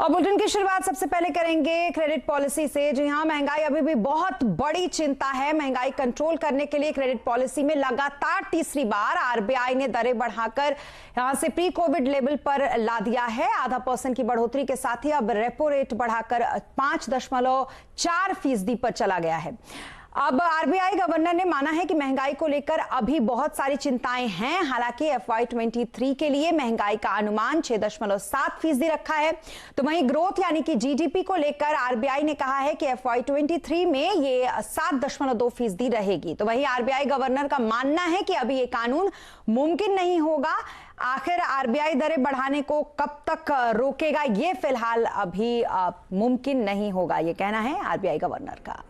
और बुलेटिन की शुरुआत सबसे पहले करेंगे क्रेडिट पॉलिसी से। जी हां, महंगाई अभी भी बहुत बड़ी चिंता है। महंगाई कंट्रोल करने के लिए क्रेडिट पॉलिसी में लगातार तीसरी बार आरबीआई ने दरें बढ़ाकर यहां से प्री कोविड लेवल पर ला दिया है। 0.5% की बढ़ोतरी के साथ ही अब रेपो रेट बढ़ाकर 5.4% पर चला गया है। अब आरबीआई गवर्नर ने माना है कि महंगाई को लेकर अभी बहुत सारी चिंताएं हैं। हालांकि FY23 के लिए महंगाई का अनुमान 6.7% रखा है। तो वहीं ग्रोथ यानी कि जीडीपी को लेकर आरबीआई ने कहा है कि FY23 में ये 7.2% रहेगी। तो वहीं आरबीआई गवर्नर का मानना है कि अभी ये कानून मुमकिन नहीं होगा। आखिर आरबीआई दरें बढ़ाने को कब तक रोकेगा, ये फिलहाल अभी मुमकिन नहीं होगा, ये कहना है आरबीआई गवर्नर का।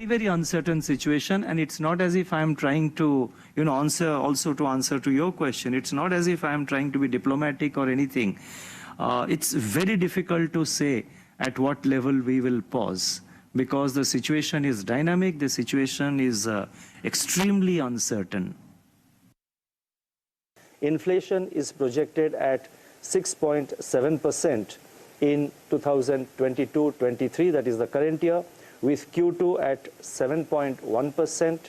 Very uncertain situation, and it's not as if I am trying to answer to your question. It's not as if I am trying to be diplomatic or anything. It's very difficult to say at what level we will pause, because the situation is dynamic, the situation is extremely uncertain. Inflation is projected at 6.7% in 2022-23, that is the current year, with Q2 at 7.1%,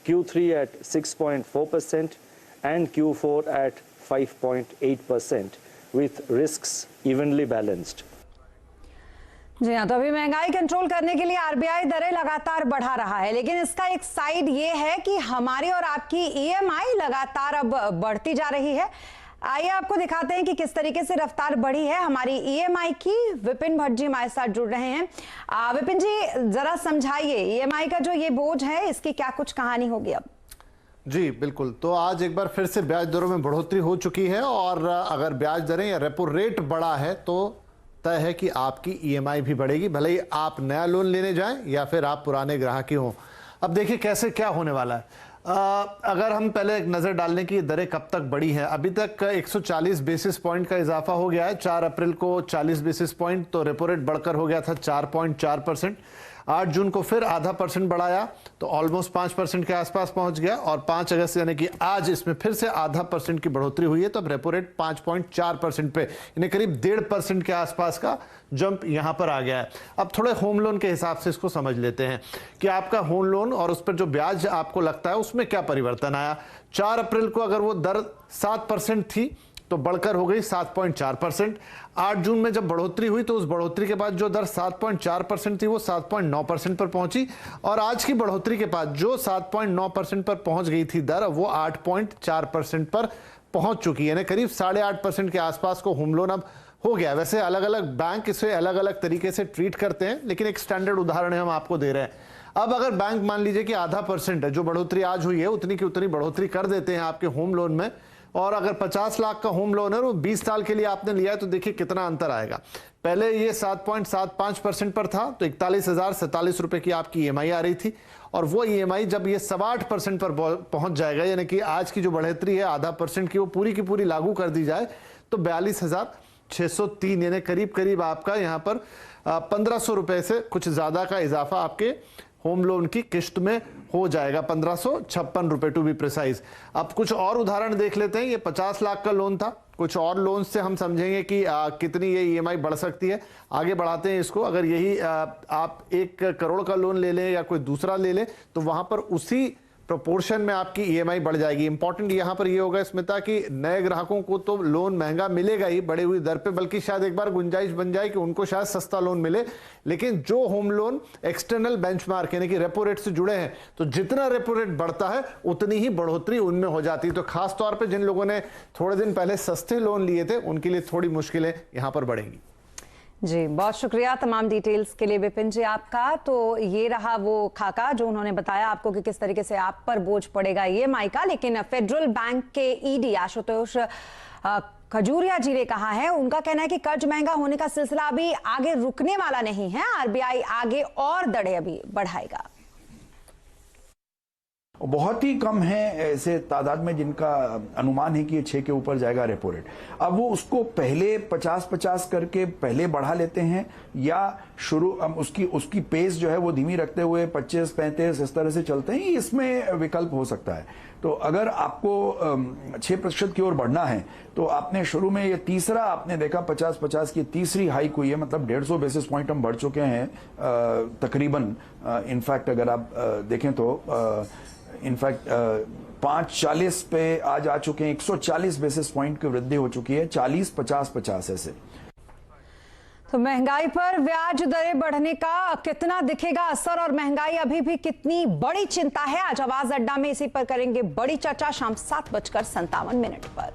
Q3 at 6.4%, and Q4 at 5.8%, with risks evenly balanced. जी हाँ, तो अभी महंगाई control करने के लिए RBI दरें लगातार बढ़ा रहा है, लेकिन इसका एक साइड ये है कि हमारी और आपकी ईएमआई लगातार अब बढ़ती जा रही है। आइए आपको दिखाते हैं कि किस तरीके से रफ्तार बढ़ी है हमारी ईएमआई की। विपिन भट्ट जी हमारे साथ जुड़ रहे हैं। विपिन जी, जरा समझाइए ईएमआई का जो ये बोझ है, इसकी क्या कुछ कहानी होगी अब? जी बिल्कुल, तो आज एक बार फिर से ब्याज दरों में बढ़ोतरी हो चुकी है, और अगर ब्याज दरें या रेपो रेट बढ़ा है तो तय है कि आपकी ईएमआई भी बढ़ेगी, भले ही आप नया लोन लेने जाएं या फिर आप पुराने ग्राहक ही हों। अब देखिए कैसे क्या होने वाला है। अगर हम पहले एक नज़र डालने की दरें कब तक बढ़ी हैं, अभी तक 140 बेसिस पॉइंट का इजाफा हो गया है। 4 अप्रैल को 40 बेसिस पॉइंट, तो रेपो रेट बढ़कर हो गया था 4.4%। 8 जून को फिर 0.5% बढ़ाया, तो ऑलमोस्ट 5% के आसपास पहुंच गया, और 5 अगस्त यानी कि आज इसमें फिर से 0.5% की बढ़ोतरी हुई है। तो अब रेपो रेट 5.4% पे, यानी करीब 1.5% के आसपास का जंप यहां पर आ गया है। अब थोड़े होम लोन के हिसाब से इसको समझ लेते हैं कि आपका होम लोन और उस पर जो ब्याज आपको लगता है उसमें क्या परिवर्तन आया। 4 अप्रैल को अगर वो दर 7% थी तो बढ़कर हो गई 7.4%। 8 जून में जब बढ़ोतरी हुई तो उस बढ़ोतरी के बाद जो दर 7.4% थी वो 7.9% पर पहुंची, और आज की बढ़ोतरी के बाद जो 7.9% पर पहुंच गई थी दर, वो 8.4% पर पहुंच चुकी है, यानी करीब 8.5% के आसपास को होम लोन अब हो गया। वैसे अलग अलग बैंक इसे अलग अलग तरीके से ट्रीट करते हैं, लेकिन एक स्टैंडर्ड उदाहरण है हम आपको दे रहे हैं। अब अगर बैंक मान लीजिए कि 0.5% है, जो बढ़ोतरी आज हुई है उतनी की उतनी बढ़ोतरी कर देते हैं आपके होम लोन में, और अगर 50 लाख का होम लोन है वो 20 साल के लिए आपने लिया है, तो देखिए कितना अंतर आएगा। पहले ये 7.75% पर था, तो 41,047 रुपए की आपकी ईएमआई आ रही थी, और वो ईएमआई जब ये 8.25% पर पहुंच जाएगा, यानी कि आज की जो बढ़ोतरी है 0.5% की, वो पूरी की पूरी लागू कर दी जाए, तो 42,603, यानी करीब करीब आपका यहाँ पर 1,500 रुपए से कुछ ज्यादा का इजाफा आपके होम लोन की किस्त में हो जाएगा, 1,556 रुपए टू बी प्रिसाइज। अब कुछ और उदाहरण देख लेते हैं। ये 50 लाख का लोन था, कुछ और लोन से हम समझेंगे कि कितनी ये ईएमआई बढ़ सकती है। आगे बढ़ाते हैं इसको। अगर यही आप 1 करोड़ का लोन ले लें या कोई दूसरा ले लें, तो वहां पर उसी प्रोपोर्शन में आपकी ईएमआई बढ़ जाएगी। इंपॉर्टेंट यहां पर ये होगा स्मिता कि नए ग्राहकों को तो लोन महंगा मिलेगा ही बढ़ी हुई दर पे, बल्कि शायद एक बार गुंजाइश बन जाए कि उनको शायद सस्ता लोन मिले। लेकिन जो होम लोन एक्सटर्नल बेंचमार्क यानी कि रेपो रेट से जुड़े हैं, तो जितना रेपो रेट बढ़ता है उतनी ही बढ़ोतरी उनमें हो जाती है। तो खास तौर पर जिन लोगों ने थोड़े दिन पहले सस्ते लोन लिए थे, उनके लिए थोड़ी मुश्किलें यहां पर बढ़ेंगी। जी, बहुत शुक्रिया तमाम डिटेल्स के लिए विपिन जी आपका। तो ये रहा वो खाका जो उन्होंने बताया आपको कि किस तरीके से आप पर बोझ पड़ेगा ईएमआई का। लेकिन फेडरल बैंक के ईडी आशुतोष खजूरिया जी ने कहा है, उनका कहना है कि कर्ज महंगा होने का सिलसिला अभी आगे रुकने वाला नहीं है। आरबीआई आगे और दरें अभी बढ़ाएगा। बहुत ही कम है ऐसे तादाद में जिनका अनुमान है कि ये 6 के ऊपर जाएगा रेपो रेट। अब वो उसको पहले 50-50 करके पहले बढ़ा लेते हैं, या शुरू उसकी पेस जो है वो धीमी रखते हुए 25-35 इस तरह से चलते हैं, इसमें विकल्प हो सकता है। तो अगर आपको 6% की ओर बढ़ना है तो आपने शुरू में ये तीसरा आपने देखा 50-50 की तीसरी हाइक हुई है, मतलब 150 बेसिस पॉइंट हम बढ़ चुके हैं तकरीबन। इनफैक्ट अगर आप देखें तो इनफैक्ट 540 पे आज आ चुके हैं, 140 बेसिस पॉइंट की वृद्धि हो चुकी है, 40-50-50 ऐसे। तो महंगाई पर ब्याज दरें बढ़ने का कितना दिखेगा असर और महंगाई अभी भी कितनी बड़ी चिंता है, आज आवाज अड्डा में इसी पर करेंगे बड़ी चर्चा शाम 7:57 पर।